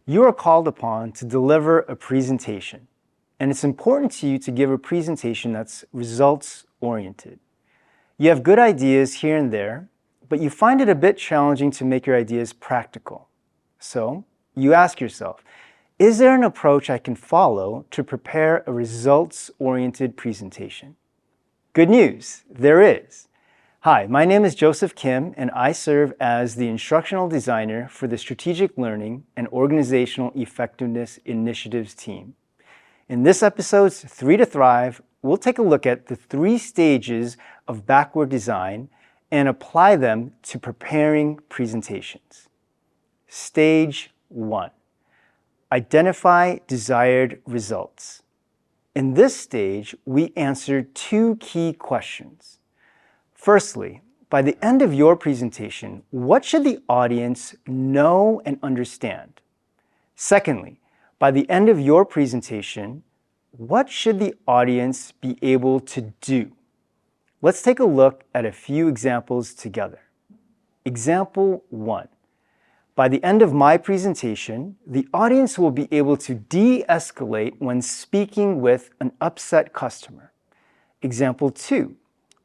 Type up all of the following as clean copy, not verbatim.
You are called upon to deliver a presentation, and it's important to you to give a presentation that's results-oriented. You have good ideas here and there, but you find it a bit challenging to make your ideas practical. So, you ask yourself, is there an approach I can follow to prepare a results-oriented presentation? Good news, there is. Hi, my name is Joseph Kim, and I serve as the Instructional Designer for the Strategic Learning and Organizational Effectiveness Initiatives team. In this episode's 3 to Thrive, we'll take a look at the 3 stages of backward design and apply them to preparing presentations. Stage 1. Identify desired results. In this stage, we answer 2 key questions. Firstly, by the end of your presentation, what should the audience know and understand? Secondly, by the end of your presentation, what should the audience be able to do? Let's take a look at a few examples together. Example 1. By the end of my presentation, the audience will be able to de-escalate when speaking with an upset customer. Example 2.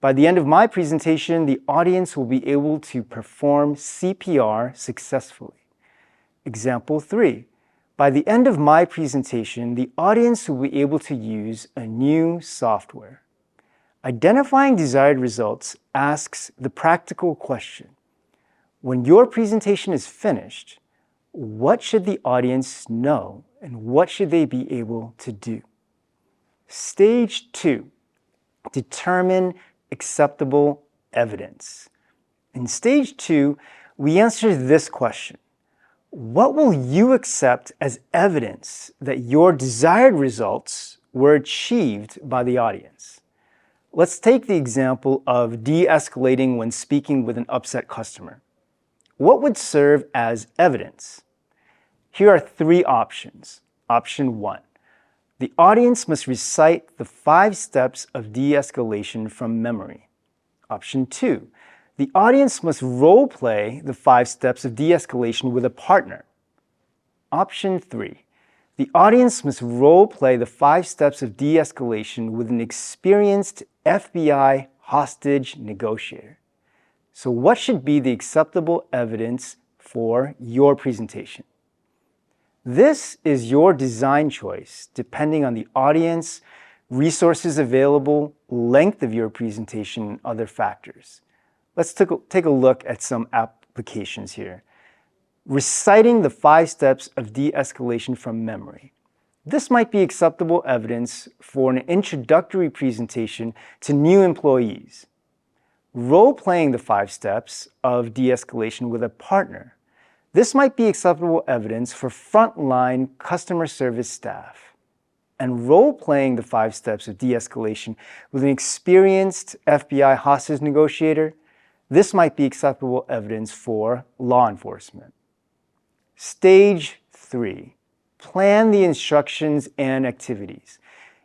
By the end of my presentation, the audience will be able to perform CPR successfully. Example 3. By the end of my presentation, the audience will be able to use a new software. Identifying desired results asks the practical question. When your presentation is finished, what should the audience know and what should they be able to do? Stage 2. Determine acceptable evidence. In stage 2, we answer this question. What will you accept as evidence that your desired results were achieved by the audience? Let's take the example of de-escalating when speaking with an upset customer. What would serve as evidence? Here are 3 options. Option 1. The audience must recite the 5 steps of de-escalation from memory. Option 2. The audience must role-play the 5 steps of de-escalation with a partner. Option 3. The audience must role-play the 5 steps of de-escalation with an experienced FBI hostage negotiator. So what should be the acceptable evidence for your presentation? This is your design choice depending on the audience, resources available, length of your presentation, and other factors. Let's take a look at some applications here. Reciting the 5 steps of de-escalation from memory. This might be acceptable evidence for an introductory presentation to new employees. Role-playing the 5 steps of de-escalation with a partner. This might be acceptable evidence for frontline customer service staff. And role-playing the 5 steps of de-escalation with an experienced FBI hostage negotiator. This might be acceptable evidence for law enforcement. Stage 3. Plan the instructions and activities.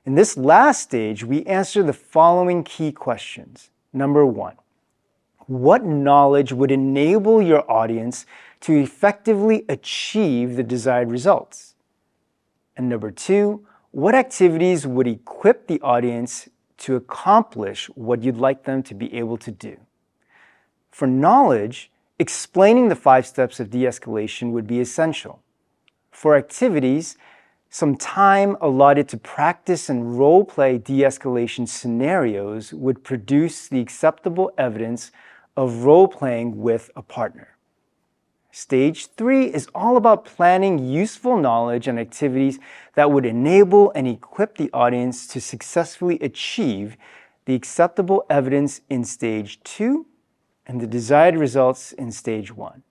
In this last stage, we answer the following key questions. Number 1. What knowledge would enable your audience to effectively achieve the desired results? And number 2, what activities would equip the audience to accomplish what you'd like them to be able to do? For knowledge, explaining the 5 steps of de-escalation would be essential. For activities, some time allotted to practice and role-play de-escalation scenarios would produce the acceptable evidence of role-playing with a partner. Stage 3 is all about planning useful knowledge and activities that would enable and equip the audience to successfully achieve the acceptable evidence in Stage 2 and the desired results in Stage 1.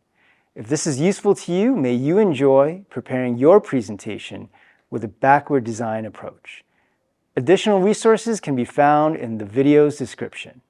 If this is useful to you, may you enjoy preparing your presentation with a backward design approach. Additional resources can be found in the video's description.